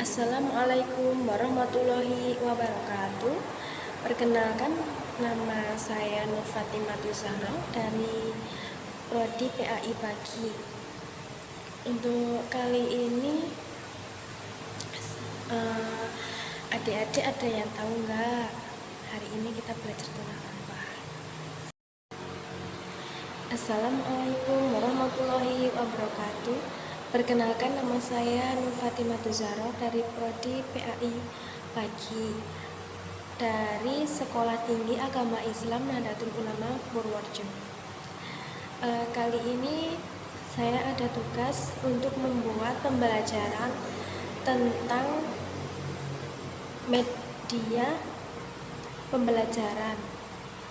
Assalamualaikum warahmatullahi wabarakatuh. Perkenalkan, nama saya Nur Fatimatu Zahra dari Prodi PAI Pagi. Untuk kali ini, adik-adik ada yang tahu nggak? Hari ini kita belajar tentang apa? Assalamualaikum warahmatullahi wabarakatuh. Perkenalkan, nama saya Nur Fatimatu Zahra dari Prodi PAI Pagi dari Sekolah Tinggi Agama Islam Nahdlatul Ulama Purworejo. Kali ini saya ada tugas untuk membuat pembelajaran tentang media pembelajaran,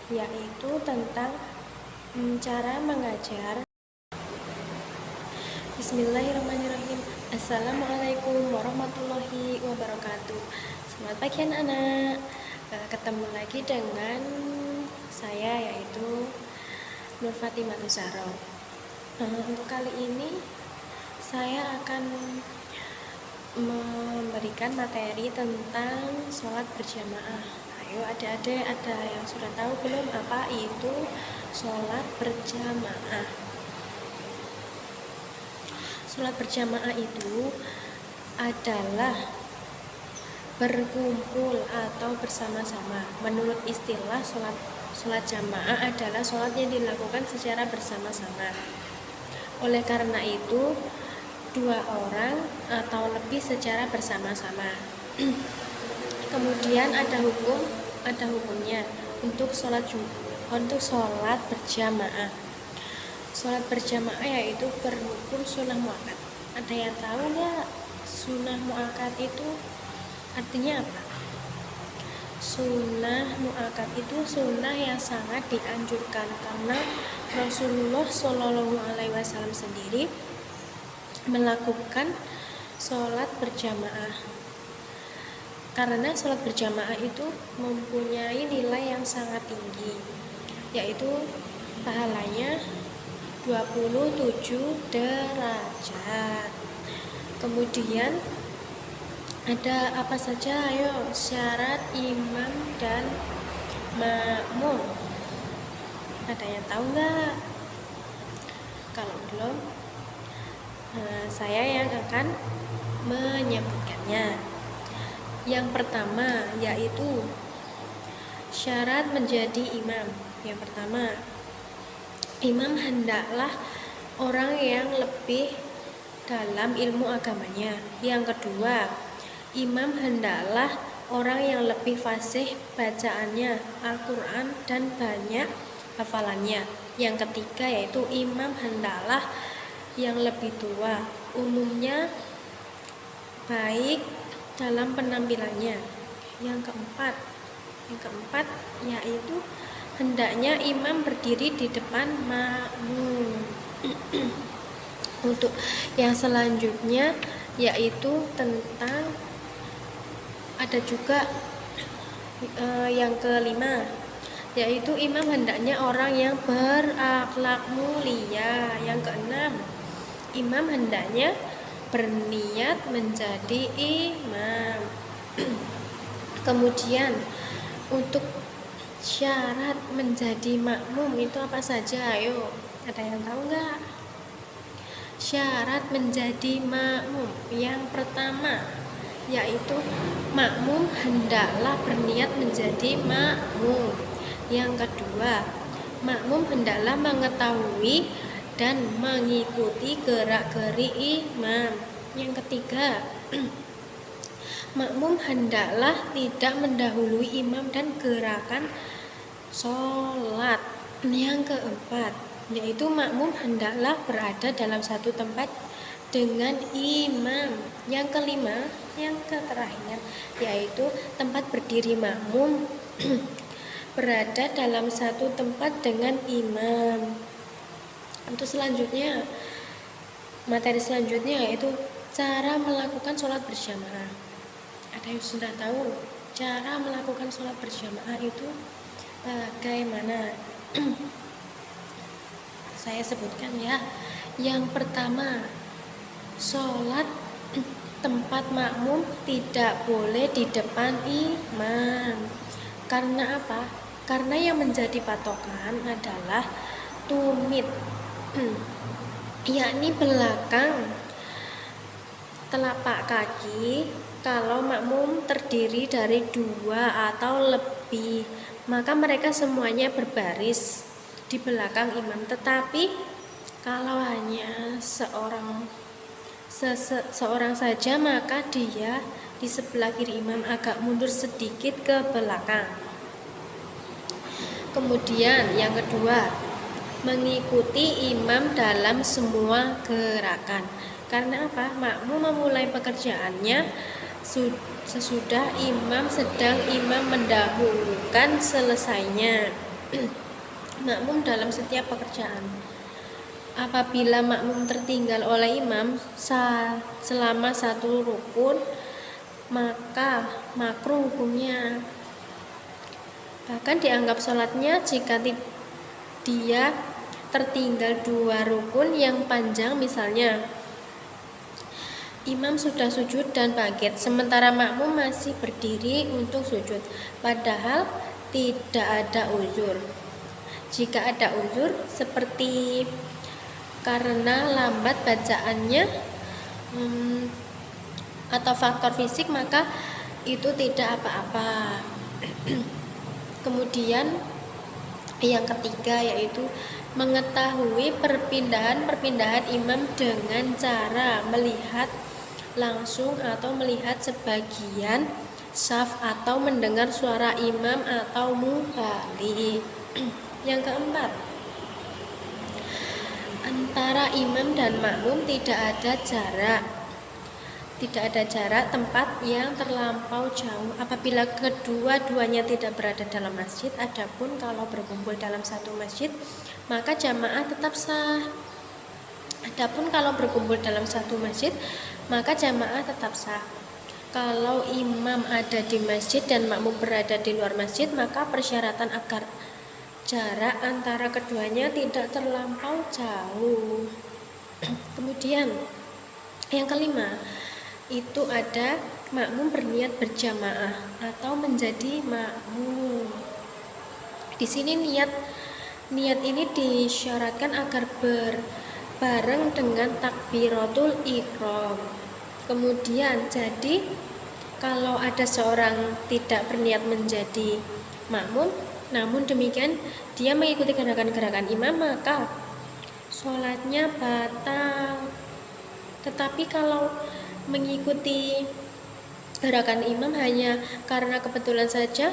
yaitu tentang cara mengajar. Bismillahirrahmanirrahim. Assalamualaikum warahmatullahi wabarakatuh. Selamat pagi anak-anak. Ketemu lagi dengan saya, yaitu Nur Fatimatu Zahra. Untuk kali ini saya akan memberikan materi tentang sholat berjamaah. Ayo adik-adik, ada yang sudah tahu belum apa itu sholat berjamaah? Sholat berjamaah itu adalah berkumpul atau bersama-sama. Menurut istilah, sholat jamaah adalah sholat yang dilakukan secara bersama-sama. Oleh karena itu, dua orang atau lebih secara bersama-sama. Kemudian ada hukumnya untuk sholat berjamaah. Sholat berjamaah yaitu berhukum sunnah muakkad. Ada yang tahu nggak sunnah muakkad itu artinya apa? Sunnah muakkad itu sunnah yang sangat dianjurkan karena Rasulullah Shallallahu Alaihi Wasallam sendiri melakukan sholat berjamaah. Karena sholat berjamaah itu mempunyai nilai yang sangat tinggi, yaitu pahalanya 27 derajat. Kemudian ada apa saja? Ayo, syarat imam dan makmum. Ada yang tahu nggak? Kalau belum, saya yang akan menyebutkannya. Yang pertama yaitu syarat menjadi imam. Yang pertama, imam hendaklah orang yang lebih dalam ilmu agamanya. Yang kedua, imam hendaklah orang yang lebih fasih bacaannya Al-Quran dan banyak hafalannya. Yang ketiga yaitu imam hendaklah yang lebih tua, umumnya baik dalam penampilannya. Yang keempat yaitu hendaknya imam berdiri di depan makmum. Untuk yang selanjutnya yaitu tentang ada juga yang kelima, yaitu imam hendaknya orang yang berakhlak mulia. Yang keenam, imam hendaknya berniat menjadi imam. Kemudian untuk syarat menjadi makmum itu apa saja? Ayo, ada yang tahu nggak? Syarat menjadi makmum yang pertama yaitu makmum hendaklah berniat menjadi makmum. Yang kedua, makmum hendaklah mengetahui dan mengikuti gerak-gerik imam. Yang ketiga, makmum hendaklah tidak mendahului imam dan gerakan sholat. Yang keempat, yaitu makmum hendaklah berada dalam satu tempat dengan imam. Yang kelima, yang terakhir, yaitu tempat berdiri makmum berada dalam satu tempat dengan imam. Untuk selanjutnya, materi selanjutnya yaitu cara melakukan sholat berjamaah. Ada yang sudah tahu cara melakukan sholat berjamaah itu bagaimana? Saya sebutkan ya. Yang pertama, sholat tempat makmum tidak boleh di depan imam. Karena apa? Karena yang menjadi patokan adalah tumit, yakni belakang telapak kaki. Kalau makmum terdiri dari 2 atau lebih, maka mereka semuanya berbaris di belakang imam. Tetapi kalau hanya seorang saja, maka dia di sebelah kiri imam agak mundur sedikit ke belakang. Kemudian yang kedua, mengikuti imam dalam semua gerakan. Karena apa? Makmum memulai pekerjaannya sesudah imam sedang imam mendahulukan selesainya. Makmum dalam setiap pekerjaan. Apabila makmum tertinggal oleh imam selama 1 rukun, maka makruh hukumnya. Bahkan dianggap sholatnya jika dia tertinggal 2 rukun yang panjang, misalnya imam sudah sujud dan bangkit, sementara makmum masih berdiri untuk sujud, padahal tidak ada uzur. Jika ada uzur seperti karena lambat bacaannya atau faktor fisik, maka itu tidak apa-apa. Kemudian yang ketiga yaitu mengetahui perpindahan imam dengan cara melihat langsung atau melihat sebagian saf atau mendengar suara imam atau mubalik. Yang keempat, antara imam dan makmum tidak ada jarak tempat yang terlampau jauh apabila kedua-duanya tidak berada dalam masjid. Adapun kalau berkumpul dalam satu masjid, maka jamaah tetap sah. Kalau imam ada di masjid dan makmum berada di luar masjid, maka persyaratan agar jarak antara keduanya tidak terlampau jauh. Kemudian yang kelima, itu ada makmum berniat berjamaah atau menjadi makmum. Di sini niat ini disyaratkan agar bareng dengan takbiratul ihram. Kemudian jadi kalau ada seorang tidak berniat menjadi makmum, namun demikian dia mengikuti gerakan-gerakan imam, maka sholatnya batal. Tetapi kalau mengikuti gerakan imam hanya karena kebetulan saja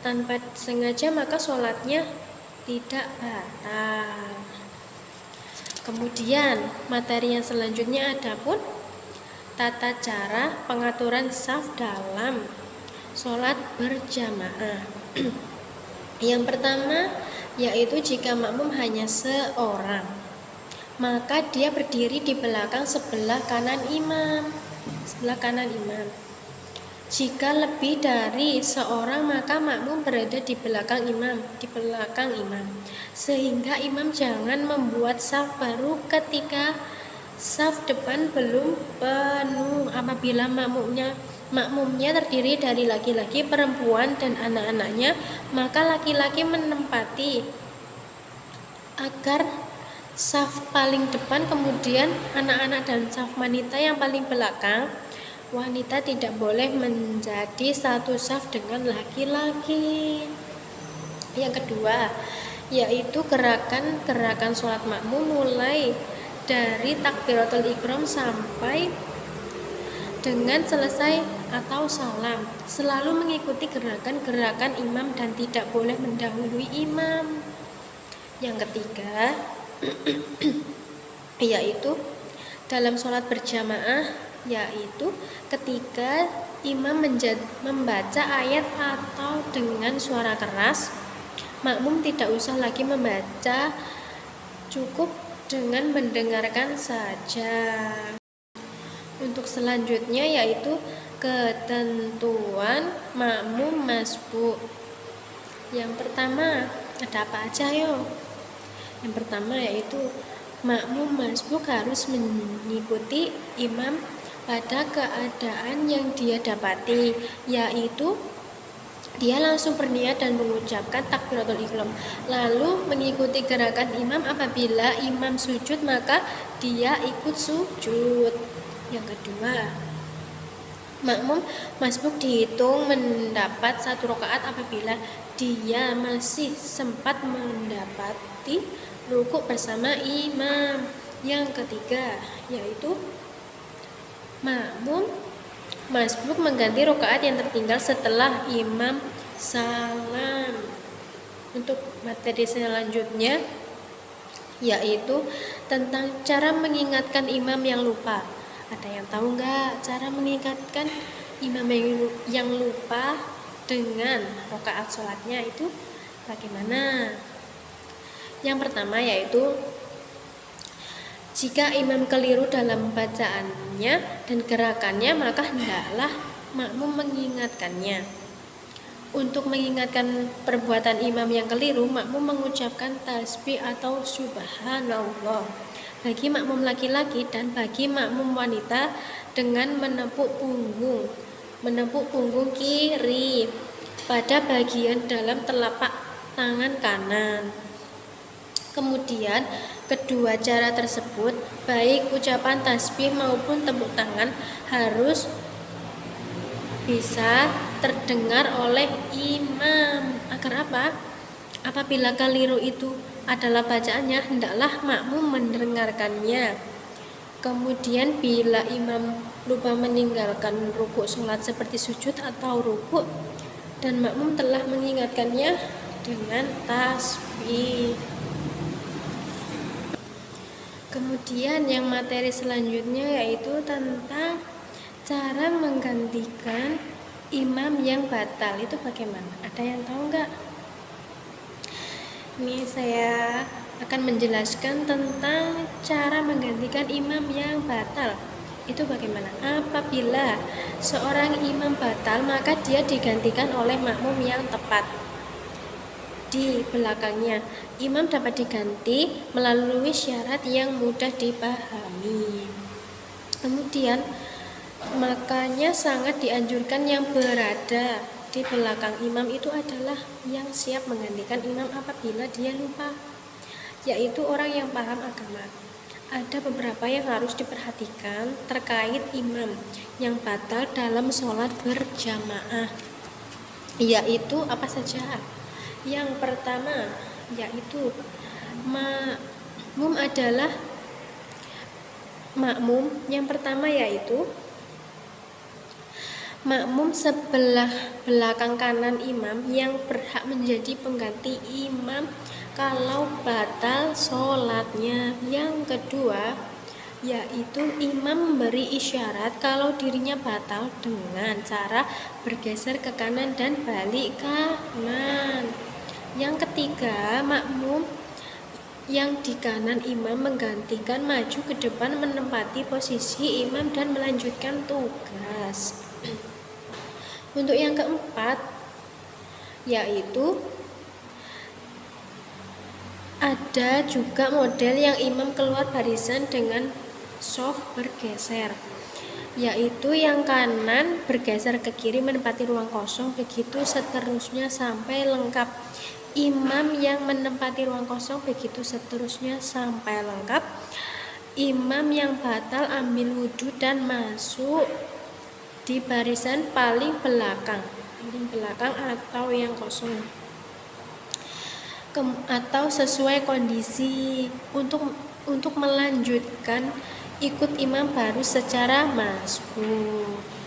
tanpa sengaja, maka sholatnya tidak batal. Kemudian materi yang selanjutnya adapun tata cara pengaturan saf dalam sholat berjamaah. Yang pertama yaitu jika makmum hanya seorang, maka dia berdiri di belakang sebelah kanan imam. Jika lebih dari seorang, maka makmum berada di belakang imam, sehingga imam jangan membuat saf baru ketika saf depan belum penuh. Apabila makmumnya terdiri dari laki-laki, perempuan, dan anak-anaknya, maka laki-laki menempati agar saf paling depan, kemudian anak-anak dan saf wanita yang paling belakang. Wanita tidak boleh menjadi satu saf dengan laki-laki. Yang kedua yaitu gerakan sholat makmum mulai dari takbiratul ihram sampai dengan selesai atau salam, selalu mengikuti gerakan-gerakan imam dan tidak boleh mendahului imam. Yang ketiga yaitu dalam sholat berjamaah, yaitu ketika imam membaca ayat atau dengan suara keras, makmum tidak usah lagi membaca, cukup dengan mendengarkan saja. Untuk selanjutnya yaitu ketentuan makmum masbuk. Yang pertama, ada apa aja yo? Yang pertama yaitu makmum masbuk harus mengikuti imam pada keadaan yang dia dapati, yaitu dia langsung berniat dan mengucapkan takbiratul ihram, lalu mengikuti gerakan imam. Apabila imam sujud, maka dia ikut sujud. Yang kedua, makmum masbuk dihitung mendapat 1 rakaat apabila dia masih sempat mendapati rukuk bersama imam. Yang ketiga, yaitu makmum masbuk mengganti rakaat yang tertinggal setelah imam salam. Untuk materi selanjutnya yaitu tentang cara mengingatkan imam yang lupa. Ada yang tahu nggak cara mengingatkan imam yang lupa dengan rakaat sholatnya itu bagaimana? Yang pertama yaitu jika imam keliru dalam bacaannya dan gerakannya, maka hendaklah makmum mengingatkannya. Untuk mengingatkan perbuatan imam yang keliru, makmum mengucapkan tasbih atau subhanallah bagi makmum laki-laki dan bagi makmum wanita dengan menepuk punggung kiri pada bagian dalam telapak tangan kanan. Kemudian kedua cara tersebut, baik ucapan tasbih maupun tepuk tangan, harus bisa terdengar oleh imam. Agar apa? Apabila keliru itu adalah bacaannya, hendaklah makmum mendengarkannya. Kemudian bila imam lupa meninggalkan rukuk sholat seperti sujud atau rukuk dan makmum telah mengingatkannya dengan tasbih. Kemudian yang materi selanjutnya yaitu tentang cara menggantikan imam yang batal. Itu bagaimana? Ada yang tahu nggak? Ini saya akan menjelaskan tentang cara menggantikan imam yang batal. Itu bagaimana? Apabila seorang imam batal, maka dia digantikan oleh makmum yang tepat di belakangnya. Imam dapat diganti melalui syarat yang mudah dipahami. Kemudian makanya sangat dianjurkan yang berada di belakang imam itu adalah yang siap menggantikan imam apabila dia lupa, yaitu orang yang paham agama. Ada beberapa yang harus diperhatikan terkait imam yang batal dalam sholat berjamaah, yaitu apa saja? Yang pertama yaitu makmum adalah yang pertama yaitu makmum sebelah belakang kanan imam yang berhak menjadi pengganti imam kalau batal sholatnya. Yang kedua yaitu imam memberi isyarat kalau dirinya batal dengan cara bergeser ke kanan dan balik kanan. Yang ketiga, makmum yang di kanan imam menggantikan maju ke depan menempati posisi imam dan melanjutkan tugas. Untuk yang keempat yaitu ada juga model yang imam keluar barisan dengan soft bergeser, yaitu yang kanan bergeser ke kiri menempati ruang kosong, begitu seterusnya sampai lengkap. Imam yang menempati ruang kosong, begitu seterusnya sampai lengkap. Imam yang batal ambil wudhu dan masuk di barisan paling belakang atau yang kosong, atau sesuai kondisi untuk melanjutkan ikut imam baru secara masbuk.